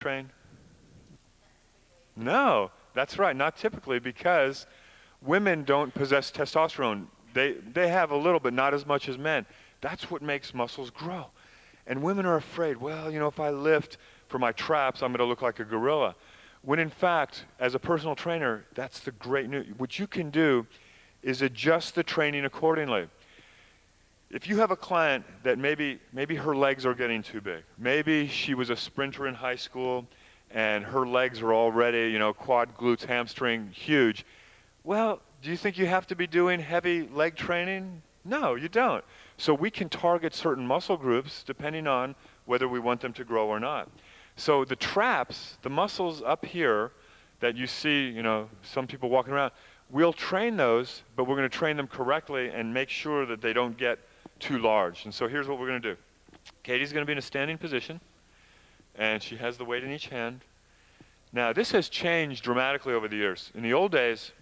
train? No, that's right, not typically, because women don't possess testosterone. They have a little, but not as much as men. That's what makes muscles grow. And women are afraid, well, you know, if I lift for my traps, I'm going to look like a gorilla. When in fact, as a personal trainer, that's the great news. What you can do is adjust the training accordingly. If you have a client that maybe her legs are getting too big, maybe she was a sprinter in high school and her legs are already, you know, quad, glutes, hamstring, huge. Well, do you think you have to be doing heavy leg training? No, you don't. So we can target certain muscle groups depending on whether we want them to grow or not. So the traps, the muscles up here that you see, you know, some people walking around, we'll train those, but we're going to train them correctly and make sure that they don't get too large. And so here's what we're going to do. Katie's going to be in a standing position, and she has the weight in each hand. Now, this has changed dramatically over the years. In the old days,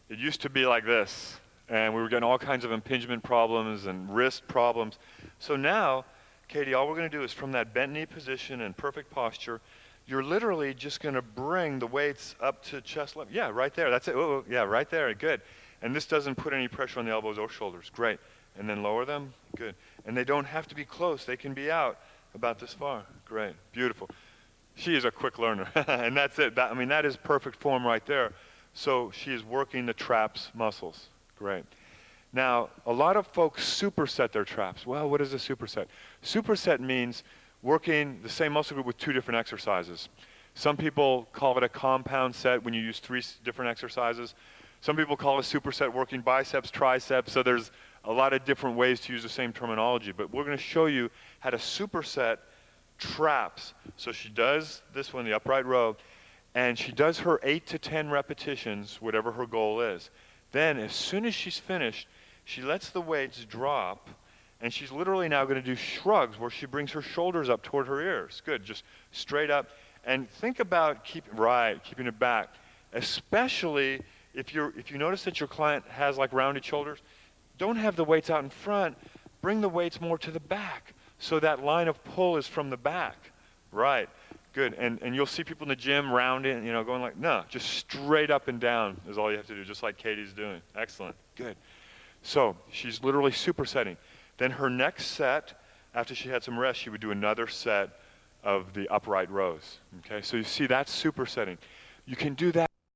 it used to be like this, and we were getting all kinds of impingement problems and wrist problems. So now, Katie, all we're going to do is from that bent knee position and perfect posture, you're literally just going to bring the weights up to chest level. Yeah, right there. That's it. Oh, yeah, right there. Good. And this doesn't put any pressure on the elbows or shoulders. Great. And then lower them. Good. And they don't have to be close. They can be out about this far. Great. Beautiful. She is a quick learner. And that's it. I mean, that is perfect form right there. So she is working the traps muscles. Great. Now, a lot of folks superset their traps. Well, what is a superset? Superset means working the same muscle group with 2 different exercises. Some people call it a compound set when you use 3 different exercises. Some people call a superset working biceps, triceps. So there's a lot of different ways to use the same terminology. But we're going to show you how to superset traps. So she does this one, the upright row, and she does her 8 to 10 repetitions, whatever her goal is. Then, as soon as she's finished, she lets the weights drop, and she's literally now going to do shrugs where she brings her shoulders up toward her ears. Good, just straight up. And think about keeping it back, especially if you notice that your client has like rounded shoulders. Don't have the weights out in front. Bring the weights more to the back, so that line of pull is from the back. Right. Good. And you'll see people in the gym rounding, you know, going like, no, just straight up and down is all you have to do, just like Katie's doing. Excellent. Good. So she's literally supersetting. Then her next set, after she had some rest, she would do another set of the upright rows. Okay. So you see that's supersetting. You can do that.